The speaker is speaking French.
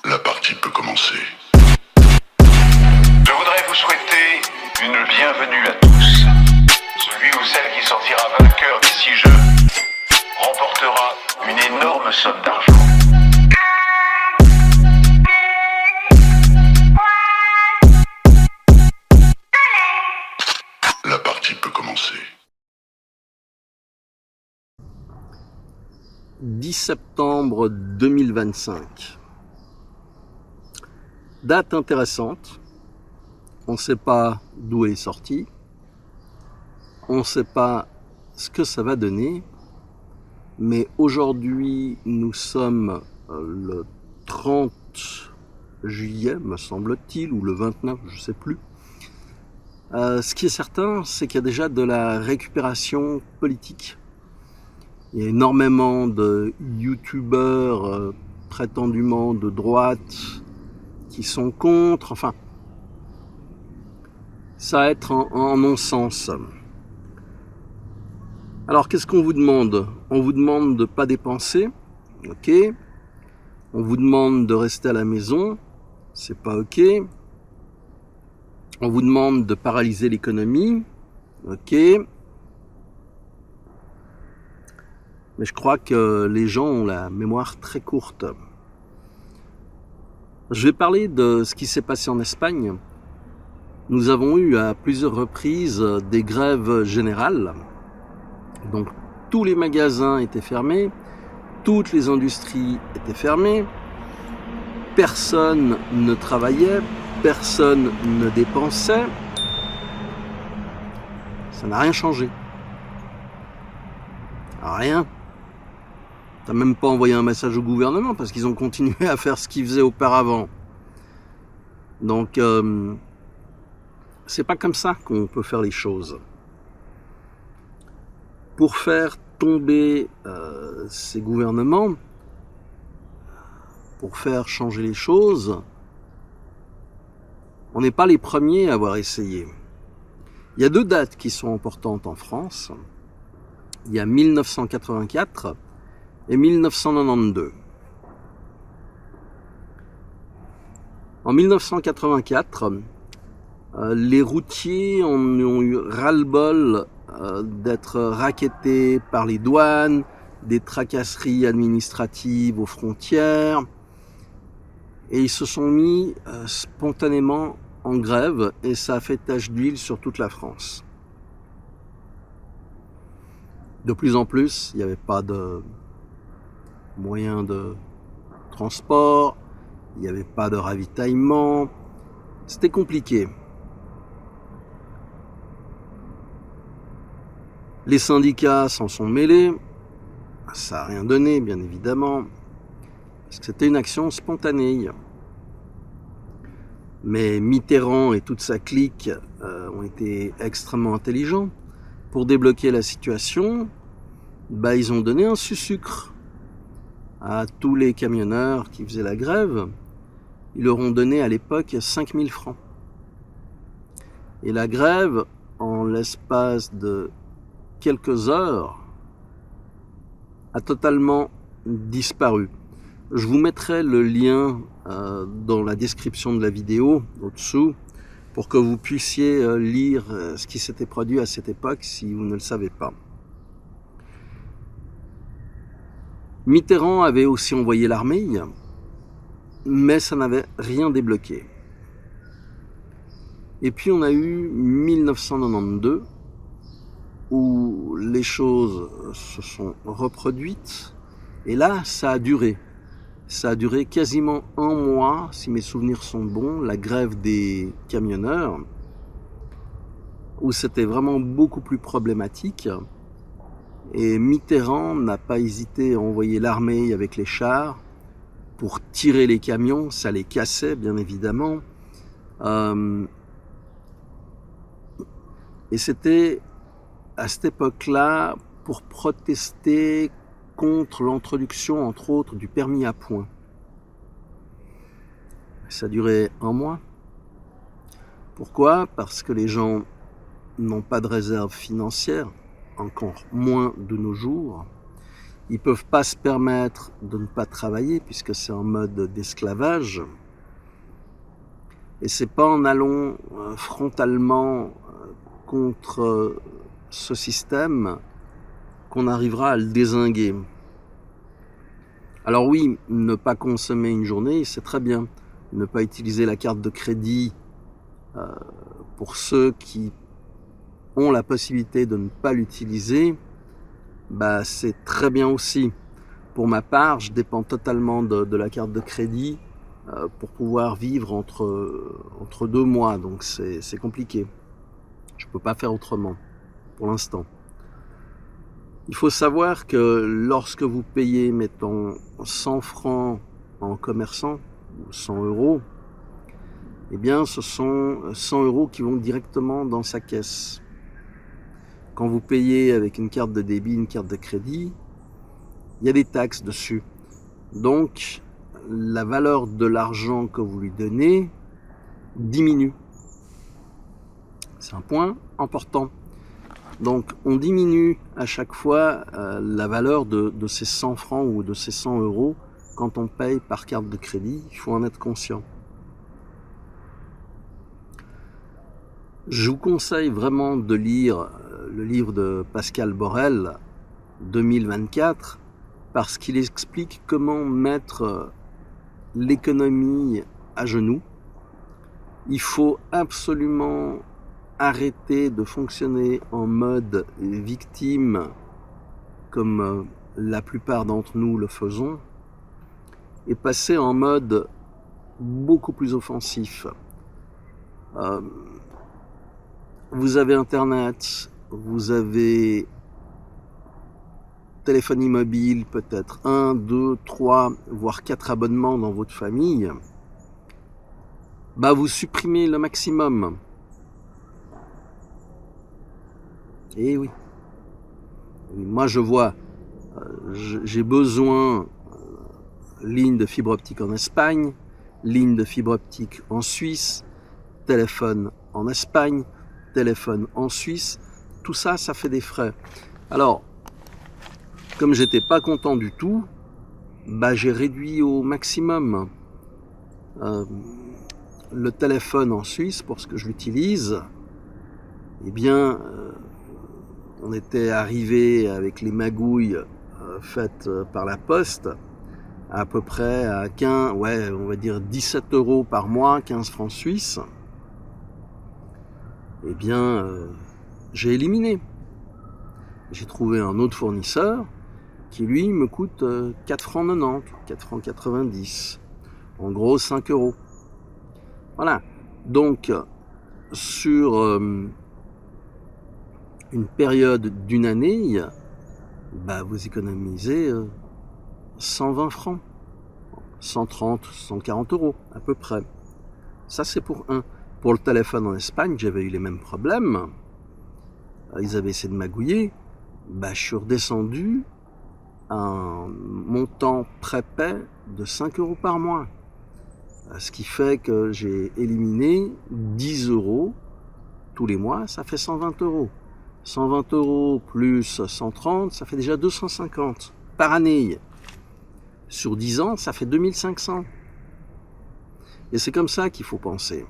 La partie peut commencer. Je voudrais vous souhaiter une bienvenue à tous. Celui ou celle qui sortira vainqueur d'ici jeu remportera une énorme somme d'argent. La partie peut commencer. 10 septembre 2025. Date intéressante. On ne sait pas d'où elle est sortie. On ne sait pas ce que ça va donner. Mais aujourd'hui, nous sommes le 30 juillet, me semble-t-il, ou le 29, je ne sais plus. Ce qui est certain, c'est qu'il y a déjà de la récupération politique. Il y a énormément de youtubeurs prétendument de droite qui sont contre. Enfin, ça va être en non-sens. Alors, qu'est-ce qu'on vous demande? On vous demande de ne pas dépenser, ok. On vous demande de rester à la maison, c'est pas ok. On vous demande de paralyser l'économie, ok. Mais je crois que les gens ont la mémoire très courte. Je vais parler de ce qui s'est passé en Espagne. Nous avons eu à plusieurs reprises des grèves générales. Donc tous les magasins étaient fermés, toutes les industries étaient fermées, personne ne travaillait, personne ne dépensait. Ça n'a rien changé. Rien. T'as même pas envoyé un message au gouvernement parce qu'ils ont continué à faire ce qu'ils faisaient auparavant. Donc, c'est pas comme ça qu'on peut faire les choses. Pour faire tomber ces gouvernements, pour faire changer les choses, on n'est pas les premiers à avoir essayé. Il y a deux dates qui sont importantes en France. Il y a 1984 et 1992. En 1984, les routiers ont eu ras-le-bol d'être rackettés par les douanes, des tracasseries administratives aux frontières, et ils se sont mis spontanément en grève, et ça a fait tache d'huile sur toute la France. De plus en plus, il n'y avait pas de moyens de transport, il n'y avait pas de ravitaillement, c'était compliqué. Les syndicats s'en sont mêlés, ça n'a rien donné bien évidemment, parce que c'était une action spontanée. Mais Mitterrand et toute sa clique ont été extrêmement intelligents. Pour débloquer la situation, ils ont donné un sucre à tous les camionneurs qui faisaient la grève. Ils leur ont donné à l'époque 5000 francs. Et la grève, en l'espace de quelques heures, a totalement disparu. Je vous mettrai le lien dans la description de la vidéo, au-dessous, pour que vous puissiez lire ce qui s'était produit à cette époque si vous ne le savez pas. Mitterrand avait aussi envoyé l'armée, mais ça n'avait rien débloqué. Et puis on a eu 1992, où les choses se sont reproduites, et là ça a duré. Ça a duré quasiment un mois, si mes souvenirs sont bons, la grève des camionneurs, où c'était vraiment beaucoup plus problématique. Et Mitterrand n'a pas hésité à envoyer l'armée avec les chars pour tirer les camions, ça les cassait bien évidemment. Et c'était à cette époque-là pour protester contre l'introduction, entre autres, du permis à points. Ça a duré un mois. Pourquoi? Parce que les gens n'ont pas de réserve financière, encore moins de nos jours. Ils ne peuvent pas se permettre de ne pas travailler puisque c'est en mode d'esclavage. Et c'est pas en allant frontalement contre ce système qu'on arrivera à le dézinguer. Alors oui, ne pas consommer une journée, c'est très bien. Ne pas utiliser la carte de crédit pour ceux qui ont la possibilité de ne pas l'utiliser, c'est très bien aussi. Pour ma part, je dépends totalement de la carte de crédit pour pouvoir vivre entre 2 mois, donc c'est compliqué. Je ne peux pas faire autrement, pour l'instant. Il faut savoir que lorsque vous payez, mettons, 100 francs en commerçant, ou 100 euros, eh bien, ce sont 100 euros qui vont directement dans sa caisse. Quand vous payez avec une carte de débit, une carte de crédit, il y a des taxes dessus. Donc, la valeur de l'argent que vous lui donnez diminue. C'est un point important. Donc, on diminue à chaque fois la valeur de ces 100 francs ou de ces 100 euros quand on paye par carte de crédit. Il faut en être conscient. Je vous conseille vraiment de lire le livre de Pascal Borel, 2024, parce qu'il explique comment mettre l'économie à genoux. Il faut absolument arrêter de fonctionner en mode victime comme la plupart d'entre nous le faisons et passer en mode beaucoup plus offensif. Vous avez Internet, vous avez téléphonie mobile, peut-être 1, 2, 3, voire 4 abonnements dans votre famille. Vous supprimez le maximum. Et oui. Moi je vois, j'ai besoin ligne de fibre optique en Espagne, ligne de fibre optique en Suisse, téléphone en Espagne, téléphone en Suisse, tout ça, ça fait des frais. Alors, comme j'étais pas content du tout, j'ai réduit au maximum le téléphone en Suisse pour ce que je l'utilise. Eh bien, on était arrivé avec les magouilles faites par la poste à peu près à 15, on va dire 17 euros par mois, 15 francs suisses. Eh bien, j'ai éliminé. J'ai trouvé un autre fournisseur qui, lui, me coûte 4 francs 90, 4 francs 90. En gros, 5 euros. Voilà. Donc, sur une période d'une année, vous économisez 120 francs. 130, 140 euros, à peu près. Ça, c'est pour un. Pour le téléphone en Espagne, j'avais eu les mêmes problèmes. Ils avaient essayé de magouiller. Je suis redescendu à un montant prépay de 5 euros par mois. Ce qui fait que j'ai éliminé 10 euros tous les mois, ça fait 120 euros. 120 euros plus 130, ça fait déjà 250 par année. Sur 10 ans, ça fait 2500. Et c'est comme ça qu'il faut penser.